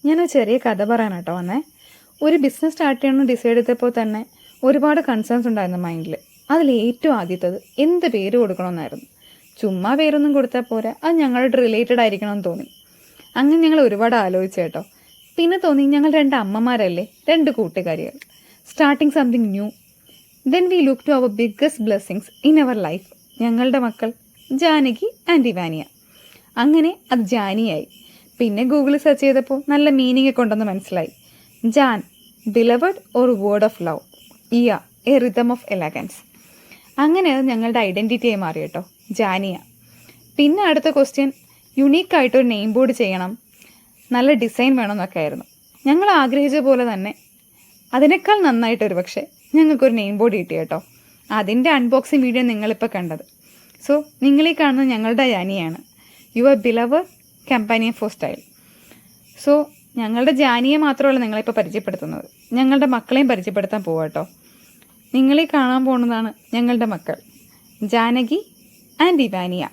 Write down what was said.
ഞാനൊരു ചെറിയ കഥ പറയാനാട്ടോ വന്നേ. ഒരു ബിസിനസ് സ്റ്റാർട്ട് ചെയ്യണമെന്ന് ഡിസൈഡ് ചെയ്തപ്പോൾ തന്നെ ഒരുപാട് കൺസേൺസ് ഉണ്ടായിരുന്നു മൈൻഡിൽ. അതിൽ ഏറ്റവും ആദ്യത്തത് എന്ത് പേര് കൊടുക്കണമെന്നായിരുന്നു. ചുമ്മാ പേരൊന്നും കൊടുത്താൽ പോരാ, അത് ഞങ്ങളോട് റിലേറ്റഡ് ആയിരിക്കണമെന്ന് തോന്നി. അങ്ങനെ ഞങ്ങൾ ഒരുപാട് ആലോചിച്ചു കേട്ടോ. പിന്നെ തോന്നി ഞങ്ങൾ രണ്ട് അമ്മമാരല്ലേ, രണ്ട് കൂട്ടുകാരികൾ, starting something new. Then we look to our biggest blessings in our life. ഞങ്ങളുടെ മക്കൾ ജാനകി ആൻഡ് ഇവാനിയ. അങ്ങനെ അത് ജാനിയായി. പിന്നെ ഗൂഗിളിൽ സെർച്ച് ചെയ്തപ്പോൾ നല്ല മീനിങ് ഒക്കെ ഉണ്ടെന്ന് മനസ്സിലായി. ജാൻ, beloved or word of love. ഇയ, എ റിതം ഓഫ് എലഗൻസ്. അങ്ങനെ അത് ഞങ്ങളുടെ ഐഡൻറ്റിറ്റിയായി മാറി കേട്ടോ, ജാനിയ. പിന്നെ അടുത്ത ക്വസ്റ്റ്യൻ, യുണീക്കായിട്ടൊരു നെയിം ബോർഡ് ചെയ്യണം, നല്ല ഡിസൈൻ വേണമെന്നൊക്കെ ആയിരുന്നു. ഞങ്ങൾ ആഗ്രഹിച്ച പോലെ തന്നെ അതിനേക്കാൾ നന്നായിട്ടൊരു പക്ഷേ ഞങ്ങൾക്കൊരു നെയിം ബോർഡ് കിട്ടി കേട്ടോ. അതിൻ്റെ അൺബോക്സിങ് വീഡിയോ നിങ്ങളിപ്പോൾ കണ്ടത്. സോ നിങ്ങളീ കാണുന്നത് ഞങ്ങളുടെ ജാനിയാണ്, your beloved companion for style. So ഞങ്ങളുടെ ജാനിയെ മാത്രമല്ല നിങ്ങളിപ്പോൾ പരിചയപ്പെടുത്തുന്നത്, ഞങ്ങളുടെ മക്കളെയും പരിചയപ്പെടുത്താൻ പോവാം കേട്ടോ. നിങ്ങളീ കാണാൻ പോകുന്നതാണ് ഞങ്ങളുടെ മക്കൾ, ജാനകി ആൻഡ് ഇവാനിയ.